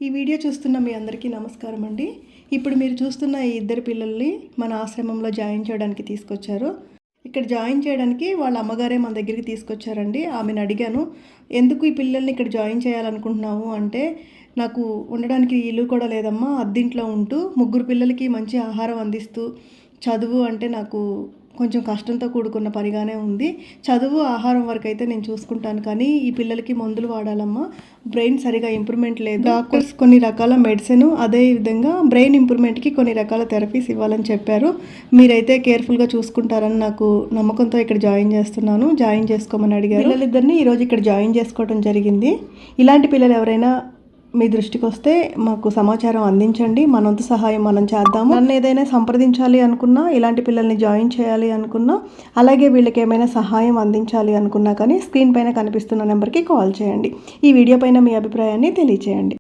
ఈ వీడియో చూస్తున్న మీ అందరికీ నమస్కారం అండి. ఇప్పుడు మీరు చూస్తున్న ఈ ఇద్దరు పిల్లల్ని మన ఆశ్రమంలో జాయిన్ చేయడానికి తీసుకొచ్చారు. ఇక్కడ జాయిన్ చేయడానికి వాళ్ళ అమ్మగారే మన దగ్గరికి తీసుకొచ్చారండి. ఆమెను అడిగాను, ఎందుకు ఈ పిల్లల్ని ఇక్కడ జాయిన్ చేయాలనుకుంటున్నాము అంటే, నాకు ఉండడానికి ఇల్లు కూడా లేదమ్మా, అద్దింట్లో ఉంటూ ముగ్గురు పిల్లలకి మంచి ఆహారం అందిస్తూ చదువు అంటే నాకు కొంచెం కష్టంతో కూడుకున్న పనిగానే ఉంది. చదువు ఆహారం వరకు అయితే నేను చూసుకుంటాను, కానీ ఈ పిల్లలకి మందులు వాడాలమ్మా, బ్రెయిన్ సరిగా ఇంప్రూవ్మెంట్ లేదు, డాక్టర్స్ కొన్ని రకాల మెడిసిన్, అదేవిధంగా బ్రెయిన్ ఇంప్రూవ్మెంట్కి కొన్ని రకాల థెరపీస్ ఇవ్వాలని చెప్పారు. మీరైతే కేర్ఫుల్గా చూసుకుంటారని నాకు నమ్మకంతో ఇక్కడ జాయిన్ చేస్తున్నాను, జాయిన్ చేసుకోమని అడిగారు. పిల్లలిద్దరిని ఈరోజు ఇక్కడ జాయిన్ చేసుకోవడం జరిగింది. ఇలాంటి పిల్లలు ఎవరైనా మీ దృష్టికి వస్తే మాకు సమాచారం అందించండి, మనంత సహాయం మనం చేద్దాము. నన్ను ఏదైనా సంప్రదించాలి అనుకున్నా, ఇలాంటి పిల్లల్ని జాయిన్ చేయాలి అనుకున్నా, అలాగే వీళ్ళకి ఏమైనా సహాయం అందించాలి అనుకున్నా కానీ స్క్రీన్ పైన కనిపిస్తున్న నెంబర్కి కాల్ చేయండి. ఈ వీడియో పైన మీ అభిప్రాయాన్ని తెలియచేయండి.